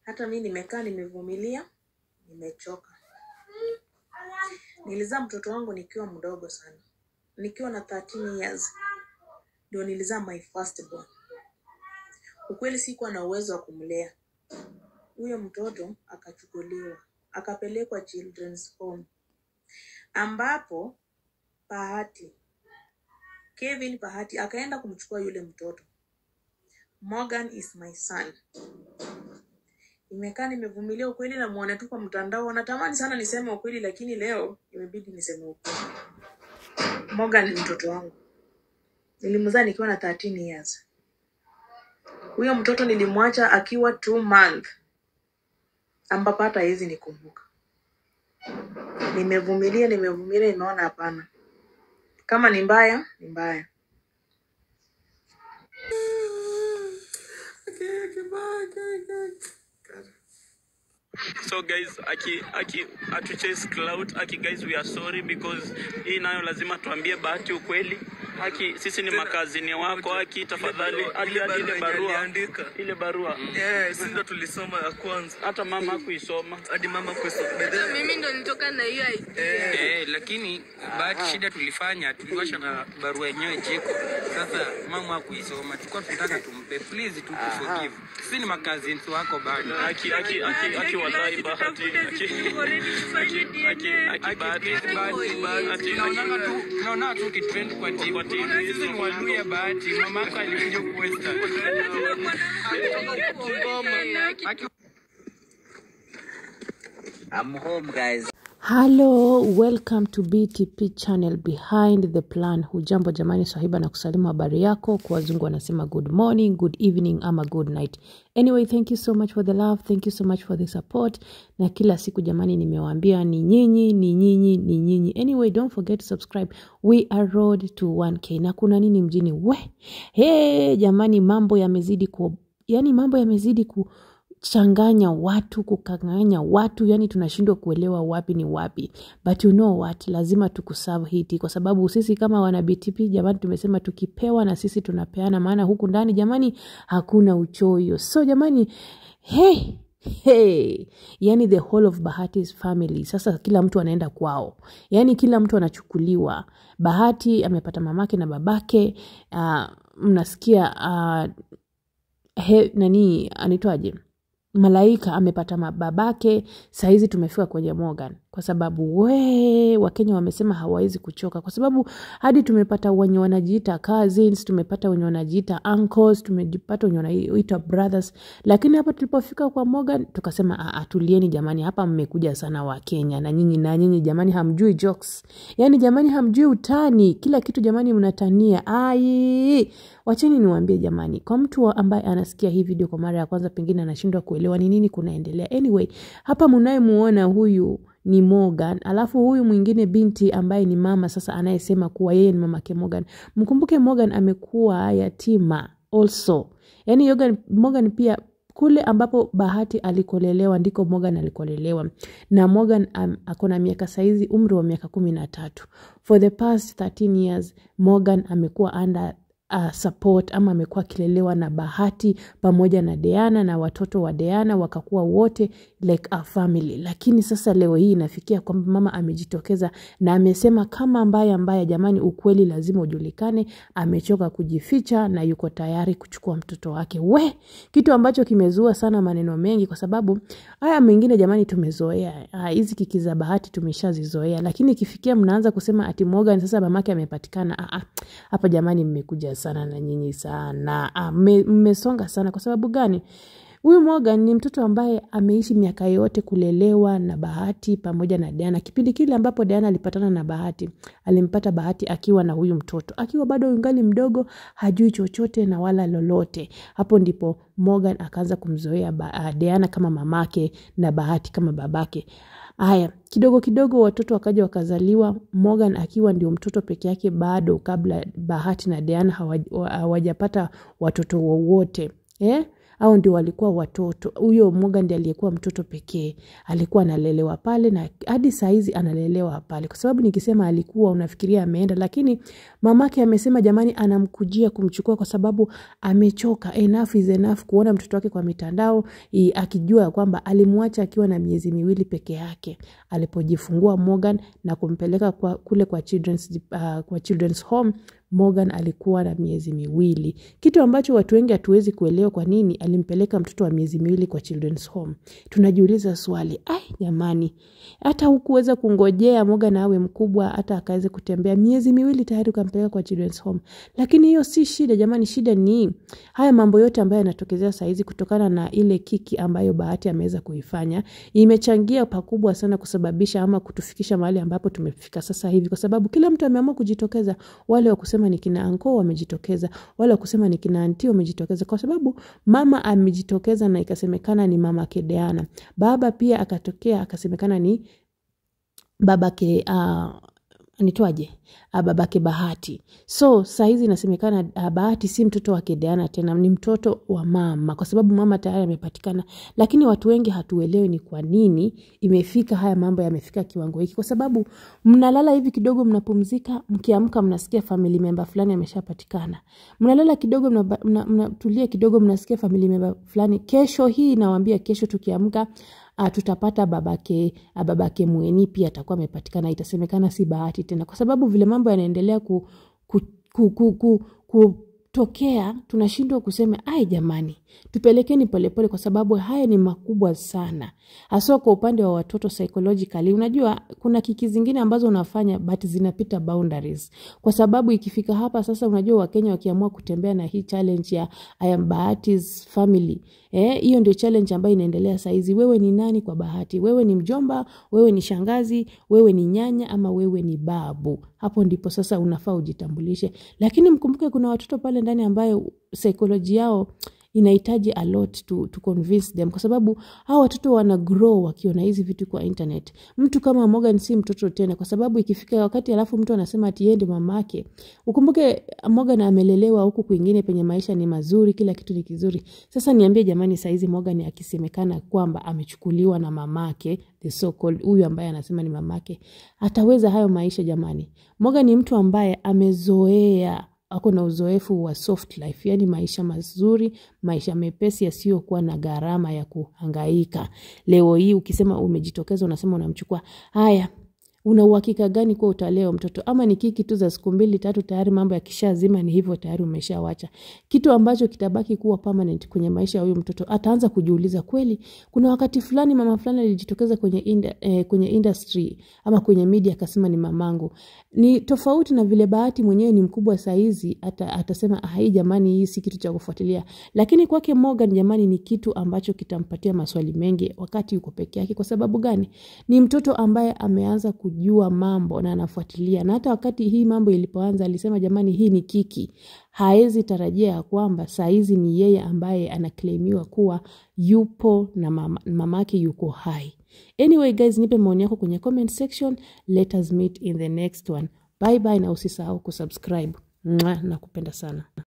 Hata mimi nimekaa nimevumilia, nimechoka. Nilizaa mtoto wangu nikiwa mdogo sana. Nikiwa na 13 years. Ndio nilizaa my first born. Ukweli sikuwa na uwezo wa kumlea. Huyo mtoto akachukuliwa, akapelekwa children's home. Ambapo Kevin Bahati akaenda kumchukua yule mtoto. Morgan is my son. Nimekaa nimevumilia ukweli na muone tu kwa mtandao. Natamani sana niseme ukweli lakini leo imebidi niseme ukweli. Morgan ni mtoto wangu. Nilimzaa nikiwa na 13 years. Huyo mtoto nilimwacha akiwa 2 months. Ambapo hata hizi nikumbuka. Nimevumilia nimeona hapana. Kama ni mbaya, ni mbaya. So guys, atu chase cloud, guys we are sorry because hii nayo lazima tuambie Bahati ukweli. Sisi ni makazini wako, tafadhali ile barua. Sisi ndo tulisoma ya kwanza. Hata mama hakuisoma. Hadi mama hakuisoma. Mimi ndo nitoka na hiyo idea. Lakini Bahati shida tulifanya, tuliwasha na barua yenyewe jiko. Sasa mama hakuisoma. Tulikuwa tunataka tumpe, please to forgive. Sisi ni makazini wako bado. Wallahi Bahati. Naona tu kitrend kwa TV. Sisi ni waluya Bahati. Mama yako alikuja kuwesta. I'm home, guys. Hello, welcome to BTP channel Behind the Plan. Hujambo jamani, Swahiba na kusalimu habari yako. Kwa wazungu wanasema good morning, good evening ama good night. Anyway, thank you so much for the love, thank you so much for the support. Na kila siku jamani nimewaambia ni nyinyi. Anyway, don't forget to subscribe. We are road to 1K. Na kuna nini mjini? Hey jamani, mambo yamezidi changanya watu, kukanganya watu, yani tunashindwa kuelewa wapi ni wapi. But you know what, lazima tukuserve hiti kwa sababu sisi kama wana BTP jamani tumesema tukipewa na sisi tunapeana, maana huku ndani jamani hakuna uchoyo. So jamani, hey, yani the whole of Bahati's family sasa kila mtu anaenda kwao, yani kila mtu anachukuliwa. Bahati amepata mamake na babake, mnasikia anaitwaje, Malaika amepata babake. Saizi tumefika kwenye Morgan kwa sababu Wakenya wamesema hawawezi kuchoka, kwa sababu hadi tumepata wenye wanajiita cousins, tumepata wenye wanajiita uncles, tumepata wenye wanajiita brothers. Lakini hapa tulipofika kwa Morgan tukasema atulieni jamani, hapa mmekuja sana Wakenya na nyinyi jamani hamjui jokes. Yani jamani hamjui utani, kila kitu jamani mnatania. Wacheni niwaambie jamani, kwa mtu ambaye anasikia hii video kwa mara ya kwanza pengine anashindwa kuelewa ni nini kunaendelea. Anyway, hapa mnayemuona huyu ni Morgan, alafu huyu mwingine binti ambaye ni mama sasa anayesema kuwa yeye ni mamake Morgan. Mkumbuke Morgan amekuwa yatima also. Yani Morgan pia kule ambapo Bahati alikolelewa ndiko Morgan alikolelewa. Na Morgan akona miaka saizi umri wa miaka 13. For the past 13 years Morgan amekuwa under support ama amekuwa kilelewa na Bahati pamoja na Diana na watoto wa Diana, wakakuwa wote like a family. Lakini sasa leo hii inafikia kwamba mama amejitokeza na amesema kama mbaya jamani, ukweli lazima ujulikane. Amechoka kujificha na yuko tayari kuchukua mtoto wake. Kitu ambacho kimezua sana maneno mengi kwa sababu haya mengine jamani tumezoea. Hizi kiki za Bahati tumeshazizoea, lakini ikifikia mnaanza kusema ati Morgan sasa mamake amepatikana. Hapa jamani mmekuja sana na nyinyi sana. Mmesonga sana. Kwa sababu gani? Huyu Morgan ni mtoto ambaye ameishi miaka yote kulelewa na Bahati pamoja na Diana. Kipindi kile ambapo Diana alipatana na Bahati, alimpata Bahati akiwa na huyu mtoto, akiwa bado yungali mdogo, hajui chochote na wala lolote. Hapo ndipo Morgan akaanza kumzoea Diana kama mamake na Bahati kama babake. Kidogo watoto wakaja wakazaliwa, Morgan akiwa ndio mtoto peke yake bado, kabla Bahati na Diana hawajapata watoto wowote. au ndio walikuwa watoto. Huyo Morgan ndiye aliyekuwa mtoto pekee, alikuwa analelewa pale na hadi saizi analelewa pale. Kwa sababu nikisema alikuwa unafikiria ameenda, lakini mamake amesema jamani anamkujia kumchukua kwa sababu amechoka. Enough is enough kuona mtoto wake kwa mitandao, akijua kwamba alimwacha akiwa na miezi 2 peke yake alipojifungua Morgan na kumpeleka kule kwa children's home. Morgan alikuwa na miezi 2, kitu ambacho watu wengi hatuwezi kuelewa kwa nini alimpeleka mtoto wa miezi 2 kwa children's home. Tunajiuliza swali, jamani, hata hukuweza kungojea Morgan awe mkubwa hata akaweze kutembea, miezi 2 tayari ukampeleka kwa children's home? Lakini hiyo si shida jamani, shida ni haya mambo yote ambayo yanatokezea saa hizi kutokana na ile kiki ambayo Bahati ameweza kuifanya. Imechangia pakubwa sana kusababisha ama kutufikisha mahali ambapo tumefika sasa hivi, kwa sababu kila mtu ameamua kujitokeza. Wale wa kusema ni kina anko wamejitokeza, wale wa kusema ni kina auntie wamejitokeza, kwa sababu mama amejitokeza na ikasemekana ni mama Diana. Baba pia akatokea akasemekana ni babake anitwaje? Babake Bahati. So saizi inasemekana Bahati si mtoto wa Diana tena, ni mtoto wa mama, kwa sababu mama tayari amepatikana. Lakini watu wengi hatuelewi ni kwa nini imefika haya mambo yamefika kiwango hiki, kwa sababu mnalala hivi kidogo mnapumzika, mkiamka mnasikia family member fulani ameshapatikana. Mnalala kidogo mnatulia kidogo mnasikia family member fulani. Kesho hii nawaambia, kesho tukiamka tutapata babake Mweni pia atakuwa amepatikana. Itasemekana si Bahati tena, kwa sababu vile mambo yanaendelea kutokea. Tunashindwa kusema jamani, tupelekeni polepole, kwa sababu haya ni makubwa sana, hasa kwa upande wa watoto psychologically. Unajua kuna kiki zingine ambazo unafanya but zinapita boundaries, kwa sababu ikifika hapa sasa, unajua Wakenya wakiamua kutembea na hii challenge ya I am Bahati's family, hiyo ndio challenge ambayo inaendelea saizi. Wewe ni nani kwa Bahati? Wewe ni mjomba, wewe ni shangazi, wewe ni nyanya, ama wewe ni babu? Hapo ndipo sasa unafaa ujitambulishe. Lakini mkumbuke kuna watoto pale ndani ambayo psychology yao inahitaji a lot to convince them, kwa sababu hao watoto wana grow wakiona hizi vitu kwa internet. Mtu kama Morgan si mtoto tena, kwa sababu ikifika wakati alafu mtu anasema ati yeye ndiye mamake. Ukumbuke Morgan amelelewa huku kwingine penye maisha ni mazuri, kila kitu ni kizuri. Sasa niambie jamani, saizi Morgan akisemekana kwamba amechukuliwa na mamake, the so called huyu ambaye anasema ni mamake, ataweza hayo maisha jamani? Morgan ni mtu ambaye amezoea, ako na uzoefu wa soft life, yani maisha mazuri, maisha mepesi yasiyokuwa na gharama ya kuhangaika. Leo hii ukisema umejitokeza unasema unamchukua, haya una uhakika gani kwa utaleo mtoto? Ama ni kiki tu za siku 2-3 tayari mambo yakishazima ni hivyo tayari umeshawacha. Kitu ambacho kitabaki kuwa permanent kwenye maisha ya huyu mtoto, ataanza kujiuliza, kweli kuna wakati fulani mama fulani alijitokeza kwenye industry ama kwenye media akasema ni mamangu. Ni tofauti na vile Bahati mwenyewe ni mkubwa saizi, atasema hii jamani, hii si kitu cha kufuatilia. Lakini kwake Morgan jamani, ni kitu ambacho kitampatia maswali mengi wakati yuko peke yake. Kwa sababu gani? Ni mtoto ambaye ameanza kujua mambo na anafuatilia, na hata wakati hii mambo ilipoanza alisema jamani, hii ni kiki. Haezi tarajia kwamba saizi ni yeye ambaye anaklaimiwa kuwa yupo na mamake yuko hai. Anyway guys, nipe maoni yako kwenye comment section. Let us meet in the next one. Bye bye, na usisahau kusubscribe. Nakupenda sana.